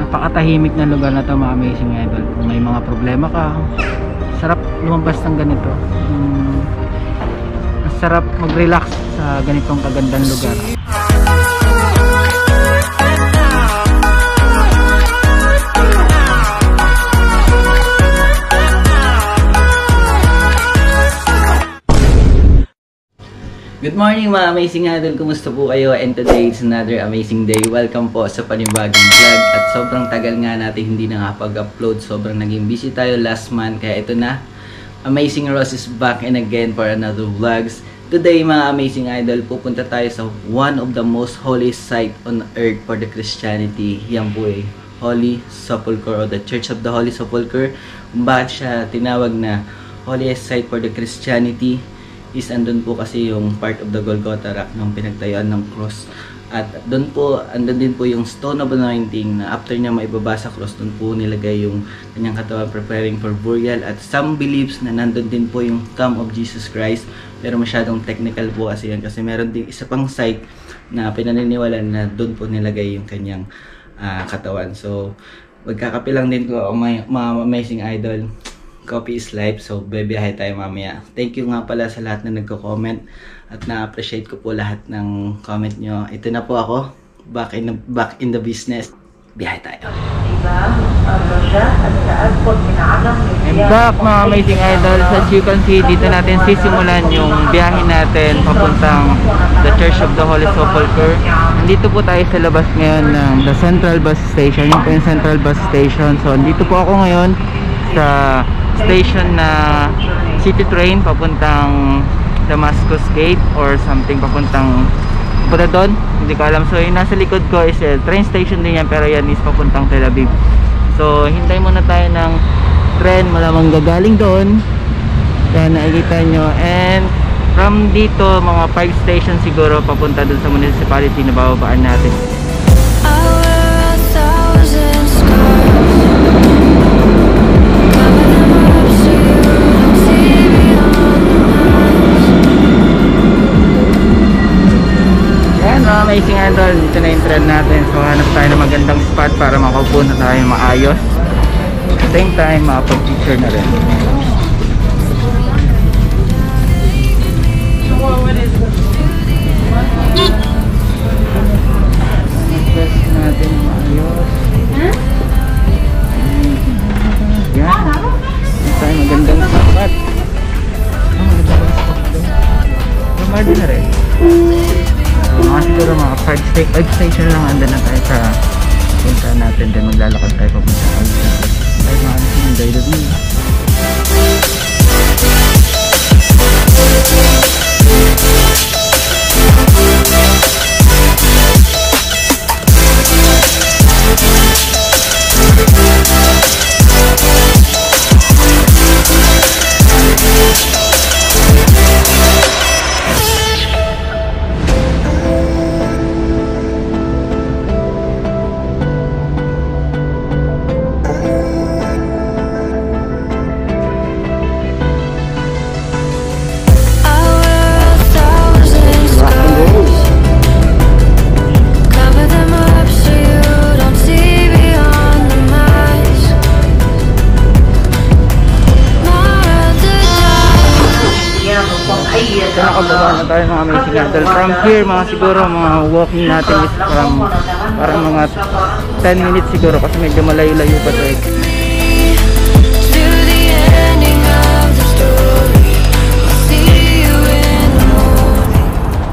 Napakatahimik na lugar na to, mga amazing idol. Kung may mga problema ka, sarap lumabas ng ganito. Sarap mag-relax sa ganitong kagandang lugar. Good morning mga amazing idol, kumusta po kayo? And today is another amazing day. Welcome po sa panibagong vlog. At sobrang tagal nga natin hindi nakapag-upload. Sobrang naging busy tayo last month. Kaya ito na, Amazing Ross is back and again for another vlogs. Today mga amazing idol, pupunta tayo sa one of the most holy site on earth for the Christianity. Yan po eh, Holy Sepulchre, or the Church of the Holy Sepulchre. Bakit siya tinawag na holiest site for the Christianity? Is andun po kasi yung part of the Golgotha rock ng pinagtayuan ng cross. At doon po, andun din po yung stone of anointing na after niya maibaba sa cross, doon po nilagay yung kanyang katawan preparing for burial. At some believes na nandun din po yung tomb of Jesus Christ. Pero masyadong technical po kasi yan. Kasi meron din isa pang site na pinaniniwalaan na doon po nilagay yung kanyang katawan. So, magkakapilang din ko mga amazing idol. Copy is life, so bebiyahe tayo mamaya. Thank you nga pala sa lahat na nagko-comment at na-appreciate ko po lahat ng comment nyo. Ito na po ako, back in the business. Biyahe tayo. I'm back mga amazing idol. As you can see, dito natin sisimulan yung biyahe natin papuntang the Church of the Holy Sepulchre. Nandito po tayo sa labas ngayon ng the Central Bus Station. Yun po yung Central Bus Station. So, nandito po ako ngayon sa station na city train papuntang Damascus Gate or something, papuntang doon, hindi ko alam. So yung nasa likod ko is train station din yan, pero yan is papuntang Tel Aviv. So hintay muna tayo ng tren, malamang gagaling doon. Yan nakikita nyo. And from dito mga 5 stations siguro papunta doon sa municipality na bababaan natin. Amazing idol, dito na yung trend natin. So hanap tayo ng magandang spot para makaupo na tayo maayos. At the same time, makapag-picture na rin. Press natin maayos. Yan. Hanap tayo magandang spot. Magandang spot ito. Ramadi na rin. Mga siguro mga 5 station lang, andun na tayo sa punta natin, then maglalakad tayo papunta tayo mga yung Daily. Nakababa na tayo mga amazing idol. From here mga siguro mga walking natin is from parang mga 10 minutes siguro kasi medyo malayo-layo pa ito eh.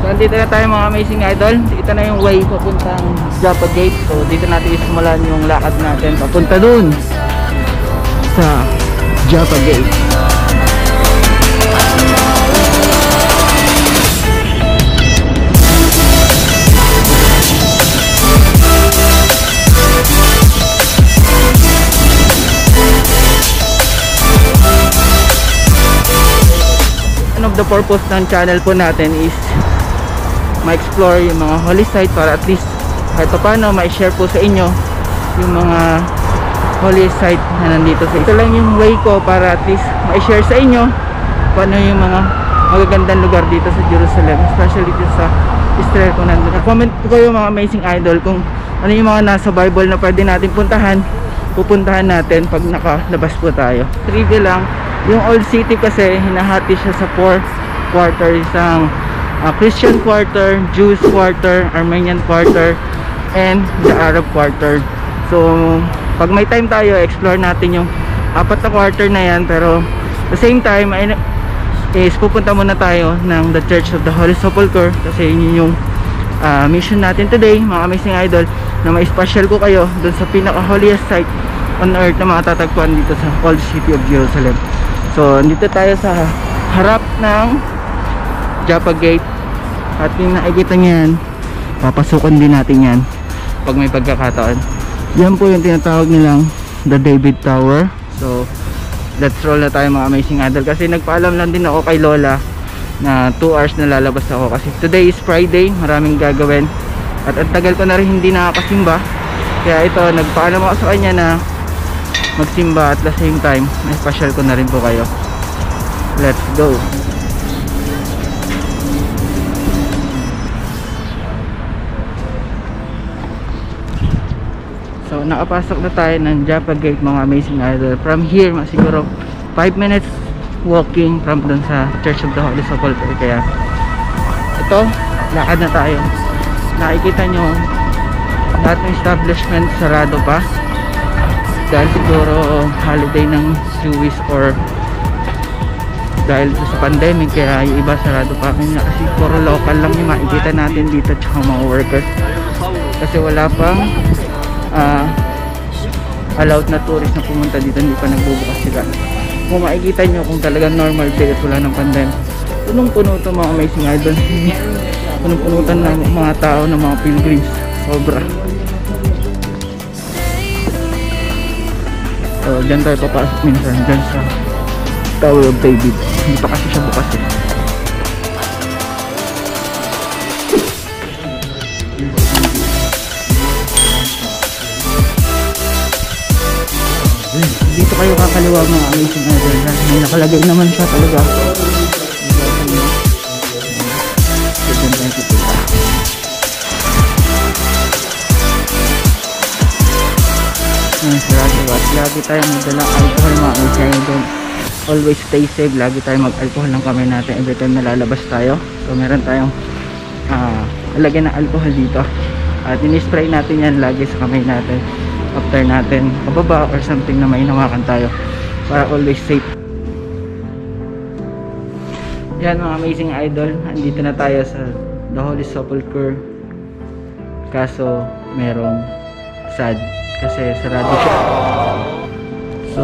So dito na tayo mga amazing idol. Dito na yung way papuntang Joppa Gate. So dito natin isimulan yung lakad natin papunta dun sa Joppa Gate. The purpose ng channel po natin is ma-explore yung mga holy site para at least kahit paano ma-share po sa inyo yung mga holy site na nandito sa ito lang yung way ko para at least ma-share sa inyo paano yung mga magagandang lugar dito sa Jerusalem, especially dito sa Israel kung nandun. Comment po kayo mga amazing idol kung ano yung mga nasa Bible na pwede natin puntahan, pupuntahan natin pag nakalabas po tayo. Trivia lang, yung Old City kasi hinahati siya sa 4 quarter, isang Christian quarter, Jewish quarter, Armenian quarter, and the Arab quarter. So pag may time tayo, explore natin yung 4 na quarter na yan, pero at the same time is pupunta muna tayo ng the Church of the Holy Sepulchre kasi yun yung mission natin today, mga amazing idol, na may special ko kayo dun sa pinaka-holiest site on earth na matatagpuan dito sa Old City of Jerusalem. So dito tayo sa harap ng Joppa Gate, at yung nakikita nyo yan, papasukan din natin yan pag may pagkakataon. Yan po yung tinatawag nilang the David Tower. So let's roll na tayo, mga amazing idol, kasi nagpaalam lang din ako kay Lola na 2 hours na lalabas ako kasi today is Friday, maraming gagawin at ang tagal ko na rin hindi nakakasimba, kaya ito, nagpaalam ako sa kanya na magsimba at the same time may special ko na rin po kayo. Let's go. So nakapasok na tayo ng Joppa Gate, mga amazing idol. From here, siguro 5 minutes walking from dun sa Church of the Holy Sepulchre. Kaya ito, lakad na tayo. Nakikita nyo lahat ng establishment sarado pa dahil siguro holiday ng Jewish or dahil sa pandemic, kaya yung iba sarado pa. Kasi puro local lang yung makikita natin dito, tsaka mga workers, kasi wala pang allowed na tourist na pumunta dito, hindi pa nagbubukas sila. Kung makikita nyo kung talagang normal day at wala ng pandemic, punong-puno ito, mga amazing idol. Punong-punutan ng mga tao, ng mga pilgrims, sobra. So dyan tayo papasok minsan, dyan sa Tower of David. Hindi pa kasi siya bukas eh. Dito kayo kakaliwa, mga amazing idol. May nakalagay naman siya talaga. Sarado at lagi tayo magdalang alcohol, mga amazing idol. Always stay safe, lagi tayo mag-alcohol ng kamay natin every time na lalabas tayo. So meron tayong lagyan ng alcohol dito at in-spray natin yan lagi sa kamay natin after natin pababa or something na may hinawakan tayo, para always safe. Yan, mga amazing idol, andito na tayo sa the Holy Sepulchre, kaso merong sad kasi sarado siya. So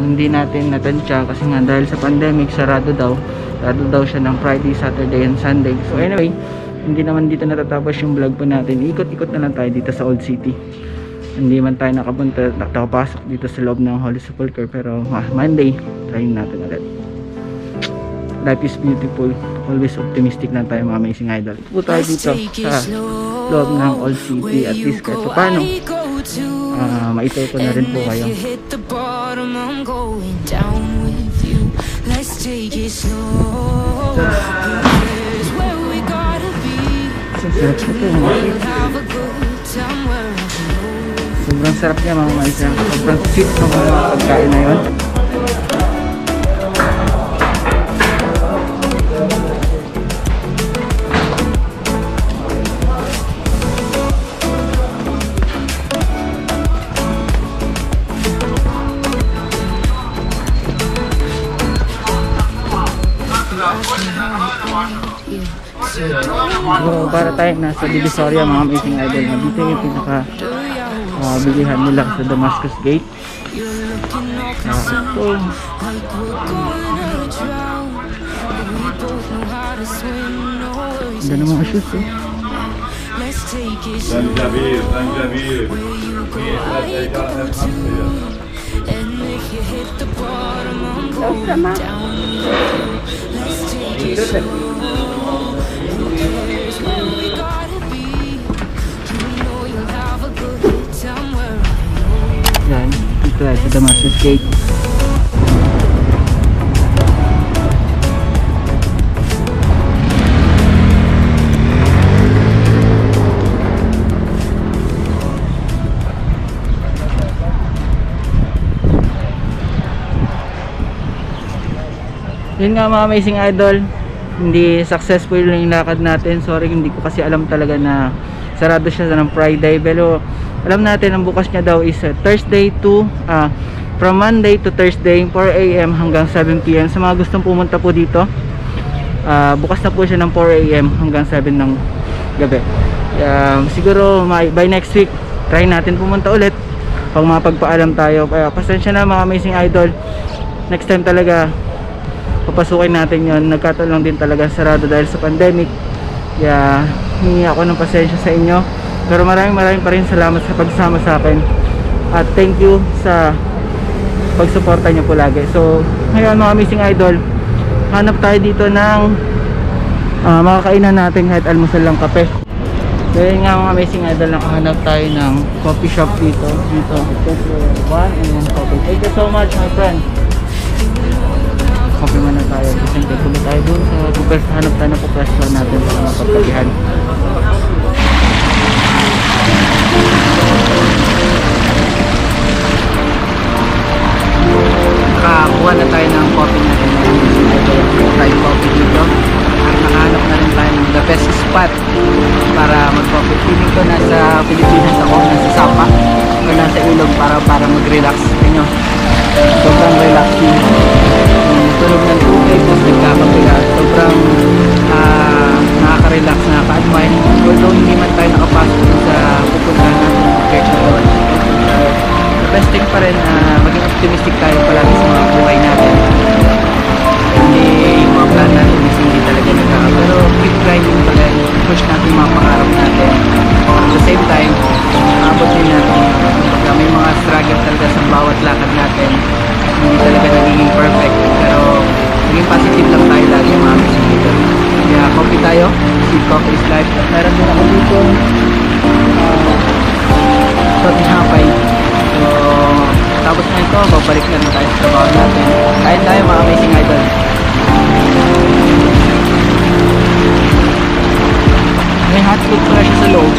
hindi natin natansya kasi nga dahil sa pandemic, sarado daw siya ng Friday, Saturday and Sunday. So anyway, hindi naman dito natatapos yung vlog po natin. Ikot-ikot na lang tayo dito sa Old City. Hindi man tayo nakapasok dito sa loob ng Holy Sepulchre, pero Monday try natin ulit. Life is beautiful, always optimistic lang tayo, mga amazing idol. Ito po tayo dito sa loob ng Old City, at least kahit paano maitoy ko na rin po kayo. Sarap ito, sobrang sarap niya, mga maisang. Sobrang sweet ng mga pagkain na yun. So, para tayo nasa Divisoria, mga amazing idol, na dito yung pinaka bilihan nila sa Damascus Gate. Ito ganda ng mga shoes eh. Yan, ito ay sa Damascus Gate. Yun nga mga amazing idol, hindi successful yung lakad natin. Sorry, hindi ko kasi alam talaga na sarado siya ng Friday. Pero alam natin ang bukas niya daw is Thursday to from Monday to Thursday 4 AM hanggang 7 PM. Sa mga gustong pumunta po dito, bukas na po siya ng 4 AM hanggang 7 ng gabi. Siguro by next week try natin pumunta ulit pag mapagpaalam tayo. Pasensya na mga amazing idol, next time talaga papasukin natin yon. Nagkataon lang din talaga sarado dahil sa pandemic, kaya hingi ako ng pasensya sa inyo. Pero maraming pa rin salamat sa pagsama sa akin at thank you sa pagsuporta nyo po lagi. So ngayon mga amazing idol, hanap tayo dito ng makakainan natin kahit almusal lang, kape. So yun nga mga amazing idol, nakahanap tayo ng coffee shop dito 1 and then coffee. Thank you so much my friend. Coffee muna tayo, kasi tuloy tayo dun sa pupwesto. Hanap tayo ng pupwesto natin para mapagtagihan. Nakakuha na tayo ng coffee natin, tayo coffee dito. At nakahanap na rin tayo ng the best spot para mag-coffee. Feeling ko nasa Pilipinas ako, nasa Sapa o nasa Ilog para mag-relax. Inyo, sobrang relaxing, tunog ng tubig, tapos nagkakapila. Sobrang nakaka-relax, nakaka-admire. Although hindi man tayo nakapasok sa pupuntahan natin ng Church of the Holy Soul, the best thing pa rin maging optimistic tayo palagi sa mga buhay natin. Hindi yung mga plan natin is hindi talaga nagkaka, pero keep grinding pa rin, push natin yung mga pangarap natin. At the same time, maabot din natin pagka may mga struggle talaga sa bawat lakad natin. Hindi talaga nagiging perfect, pero maging positive lang tayo lagi mga amazing idol. Kaya coffee tayo, sweet coffee is life. At meron din ako dito sa tinapay. So tapos na ito, babalik na tayo sa trabaho natin. Kain tayo mga amazing idol. May hot food pala siya sa loob.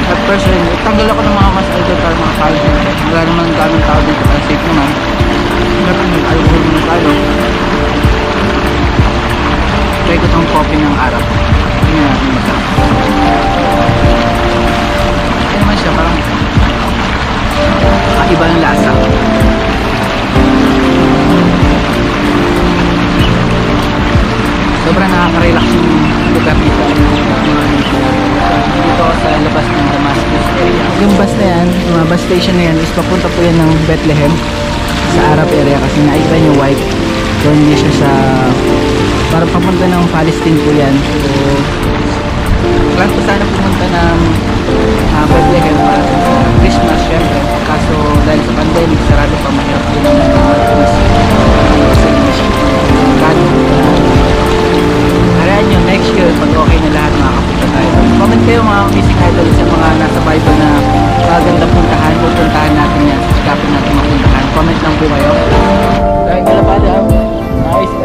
At first, tanggal ako ng mga mas idol para mga kain dito. Wala naman daming tao dito, kaya safe naman. Pero nag-alcohol muna tayo. Try ko itong coffee ng araw. Tingnan natin masarap. Kaya naman siya, parang iba ng lasa. Sobrang nakaka-relax yung lugar dito. Dito sa labas ng Damascus area. Yung bus na yan, yung bus station na yan is papunta po yan ng Bethlehem sa Arab area, kasi nakita nyo white. So hindi siya sa parang papunta ng Palestine po yan. So plan ko sana pumunta ng Bethlehem para sa Christmas syempre, kaso dahil sa pandemic sarado pa, mahirap din ang haraan nyo next year pag okay na lahat, makakapunta tayo. Comment kayo mga amazing idol sa mga nasa Bible na magandang puntahan, pupuntahan natin yan, sikapin natin mapuntahan. Comment lang po kayo. Dahil kalapala, nice.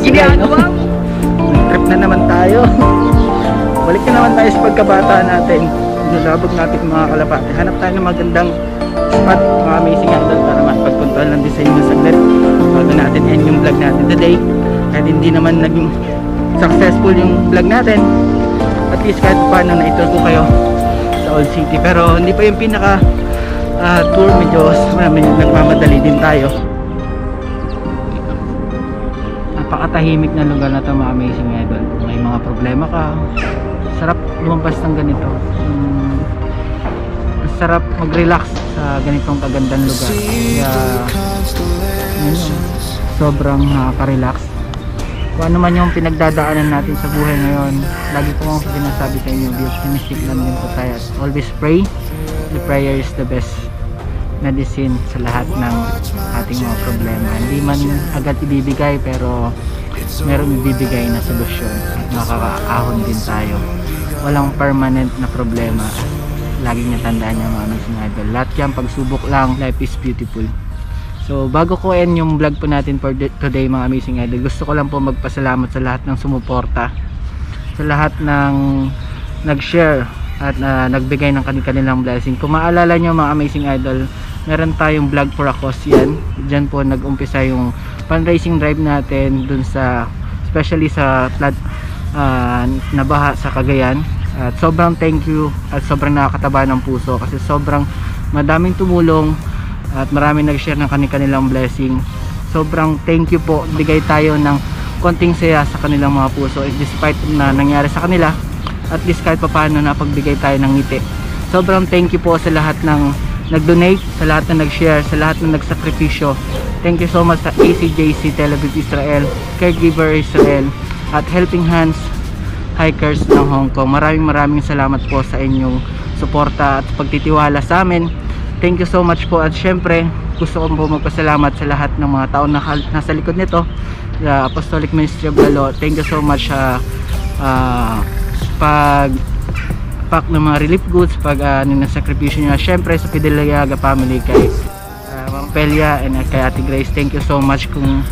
Ginagawa mo! Trip na naman tayo. Balik na naman tayo sa pagkabata natin. Nalabog natin mga kalapati. Hanap tayo ng magandang spot, mga amazing idol, para makapagpuntahan lang din sa inyo saglit bago natin end yung vlog natin today. Kahit hindi naman naging successful yung vlog natin, at least kahit paano na ito ko kayo sa Old City. Pero hindi pa yung pinaka tour, medyo nagmamadali din tayo. Napakatahimik na lugar na ito mga amazing idol. Kung may mga problema ka, sarap lumabas ng ganito. Sarap mag-relax sa ganitong kagandang lugar. Kaya sobrang nakaka-relax. Kung ano man yung pinagdadaanan natin sa buhay ngayon, lagi ko mga sinasabi sa inyo, be optimistic lang din po tayo. Always pray. The prayer is the best medicine sa lahat ng ating mga problema. Hindi man agad ibibigay, pero meron ibibigay na solusyon at makakaahon din tayo. Walang permanent na problema. Laging natandaan niya mga amazing idol. Lahat yan pagsubok lang, life is beautiful. So bago ko end yung vlog po natin for today mga amazing idol, gusto ko lang po magpasalamat sa lahat ng sumuporta, sa lahat ng nag-share at nagbigay ng kanilang blessing. Kung maalala nyo mga amazing idol, meron tayong vlog for a cause yan. Diyan po nag-umpisa yung fundraising drive natin dun sa, especially sa flood nabaha sa Cagayan. At sobrang thank you at sobrang nakakataba ng puso kasi sobrang madaming tumulong at maraming nag-share ng kanilang blessing. Sobrang thank you po. Bigay tayo ng konting saya sa kanilang mga puso despite na nangyari sa kanila, at least kahit paano napagbigay tayo ng ngiti. Sobrang thank you po sa lahat ng nag-donate, sa lahat na nag-share, sa lahat na nagsakripisyo. Thank you so much sa ACJC Tel Aviv Israel, Caregiver Israel at Helping Hands Hikers ng Hong Kong. Maraming salamat po sa inyong suporta at pagtitiwala sa amin. Thank you so much po. At syempre gusto ko po magpasalamat sa lahat ng mga tao na nasa likod nito, the Apostolic Ministry of the Law. Thank you so much sa pag-pack ng mga relief goods, sakripisyo nyo. Syempre sa Pidelayaga family, kay Ma'am Pelia and kay Ate Grace, thank you so much. Kung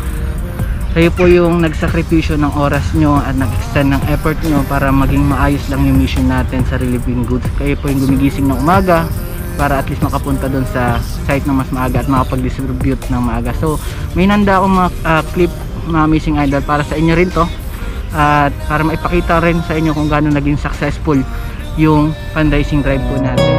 kayo po yung nagsakripisyo ng oras nyo at nag-extend ng effort nyo para maging maayos lang yung mission natin sa relieving goods. Kayo po yung gumigising ng umaga para at least makapunta dun sa site ng mas maaga at makapag-distribute ng maaga. So may nanda akong mga clip mga amazing idol para sa inyo rin to, at para maipakita rin sa inyo kung gaano naging successful yung fundraising drive po natin.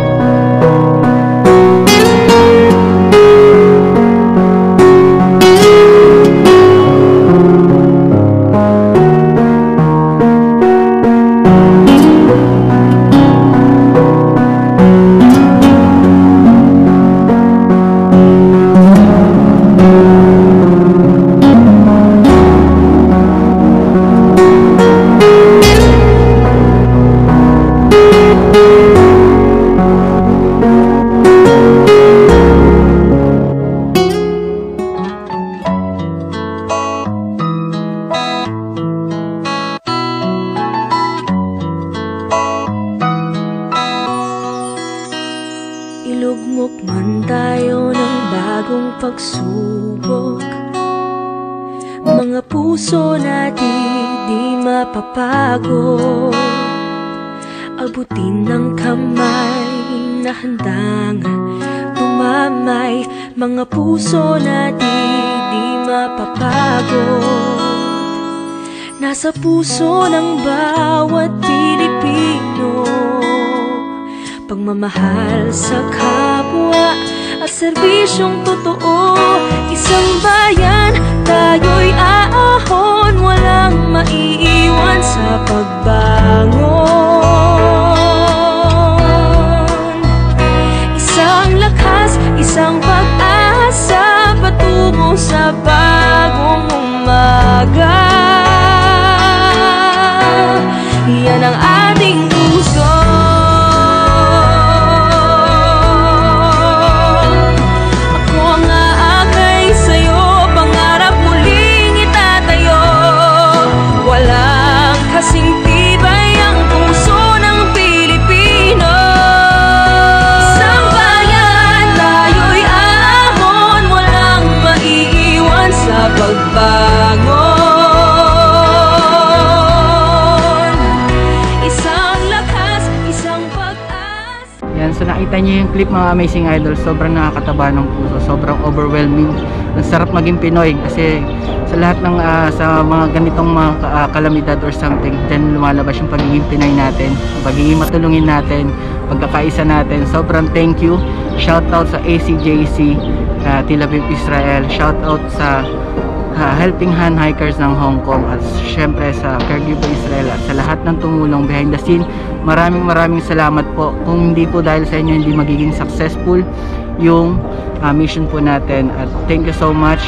Ilugmok man tayo ng bagong pagsubok, mga puso natin di mapapagod. Abutin ng kamay na handang tumamay, mga puso natin di mapapagod. Nasa puso ng bawat Pilipino pagmamahal sa kapwa at serbisyong totoo. Isang bayan, tayo'y aahon, walang maiiwan sa pagbangon. Isang lakas, isang pag-asa patungo sa bagong umaga. Yan ang ating puso. So nakita niyo yung clip mga amazing idol, sobrang nakakataba ng puso, sobrang overwhelming. Ang sarap maging Pinoy kasi sa lahat ng sa mga ganitong mga kalamidad or something, dyan lumalabas yung pagiging Pinoy natin, pagiging matulungin natin, pagkakaisa natin. Sobrang thank you. Shout out sa ACJC Tel Aviv Israel, shout out sa Helping Hand Hikers ng Hong Kong, at syempre sa Caregiver Israel at sa lahat ng tumulong behind the scene. Maraming salamat po. Kung hindi po dahil sa inyo, hindi magiging successful yung mission po natin. At thank you so much.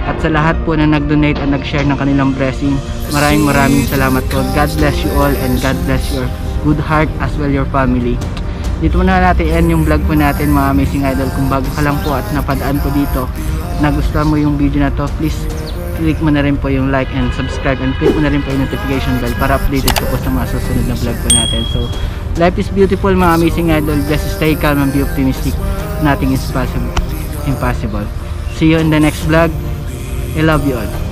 At sa lahat po na nag-donate at nag-share ng kanilang blessing, maraming salamat po. God bless you all and God bless your good heart as well your family. Dito muna natin end yung vlog po natin mga amazing idol. Kung bago ka lang po at napadaan po dito, nagustuhan mo yung video na to, please click mo na rin po yung like and subscribe, and click mo na rin po yung notification bell para updated ko po sa mga susunod na vlog po natin. So life is beautiful mga amazing idol, just stay calm and be optimistic. Nothing is impossible. See you in the next vlog. I love you all.